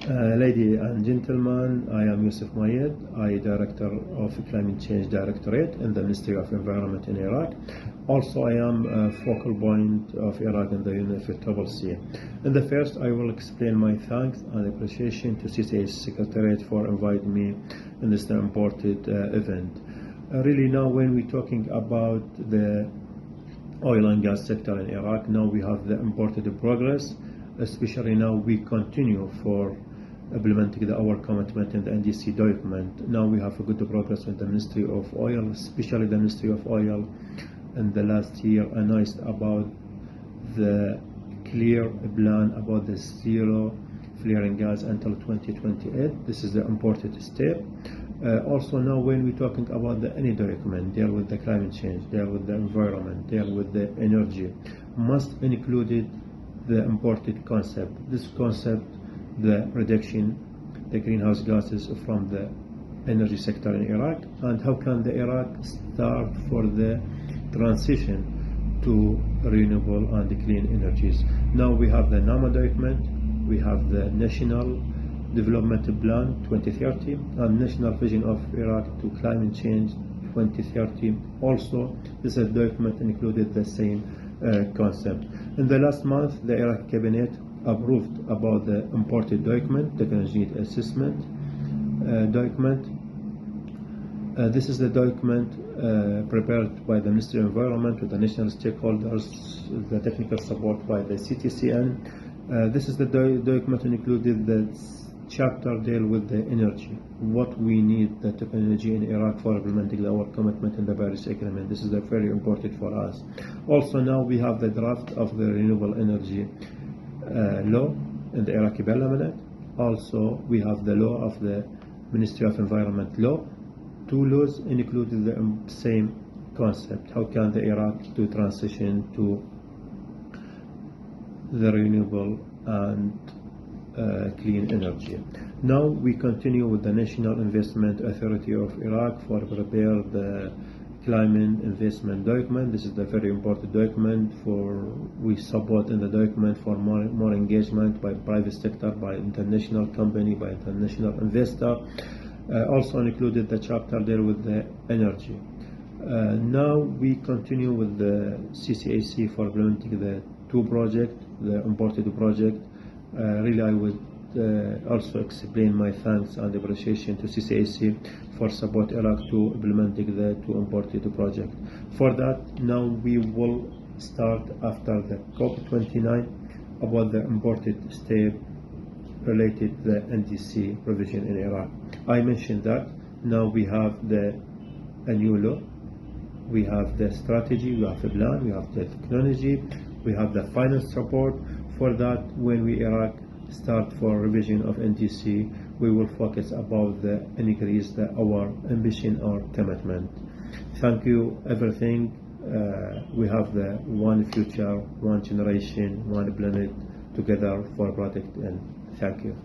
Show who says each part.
Speaker 1: Ladies and gentlemen, I am Yusuf Mayed. I Director of Climate Change Directorate in the Ministry of Environment in Iraq. Also, I am a focal point of Iraq in the UNFCCC. In the first, I will explain my thanks and appreciation to CCA's Secretariat for inviting me in this important event. Really now when we're talking about the oil and gas sector in Iraq, now we have the important progress, especially now we continue for implementing our commitment in the NDC document. Now we have a good progress with the Ministry of Oil, especially the Ministry of Oil in the last year announced about the clear plan about the zero flaring gas until 2028. This is the important step. Also now when we're talking about the any document, deal with the climate change, deal with the environment, deal with the energy, must include the important concept. This concept, the reduction, the greenhouse gases from the energy sector in Iraq, and how can the Iraq start for the transition to renewable and clean energies. Now we have the NAMA document, we have the National Development Plan 2030 and National Vision of Iraq to Climate Change 2030. Also, this document included the same concept. In the last month, the Iraq Cabinet approved about the important document, technology assessment document. This is the document prepared by the Ministry of Environment with the national stakeholders, the technical support by the CTCN. This is the document included the chapter deal with the energy, what we need the technology in Iraq for implementing our commitment in the Paris Agreement. This is very important for us. Also now we have the draft of the renewable energy law in the Iraqi Parliament. Also we have the law of the Ministry of Environment law. Two laws included the same concept. How can the Iraq to transition to the renewable and clean energy. Now we continue with the National Investment Authority of Iraq for prepare the climate investment document. This is the very important document for we support in the document for more engagement by private sector, by international company, by international investor. Also included the chapter there with the energy. Now we continue with the CCAC for implementing the two projects, the important project. Really, I would also explain my thanks and appreciation to CCAC for support Iraq to implementing the two important projects. For that, now we will start after the COP29 about the important step related to the NDC provision in Iraq. I mentioned that now we have a new law, we have the strategy, we have a plan, we have the technology, we have the finance support. For that, when we Iraq start for revision of NDC, we will focus about the increase our ambition or commitment. Thank you everything. We have the one future, one generation, one planet together for project, and thank you.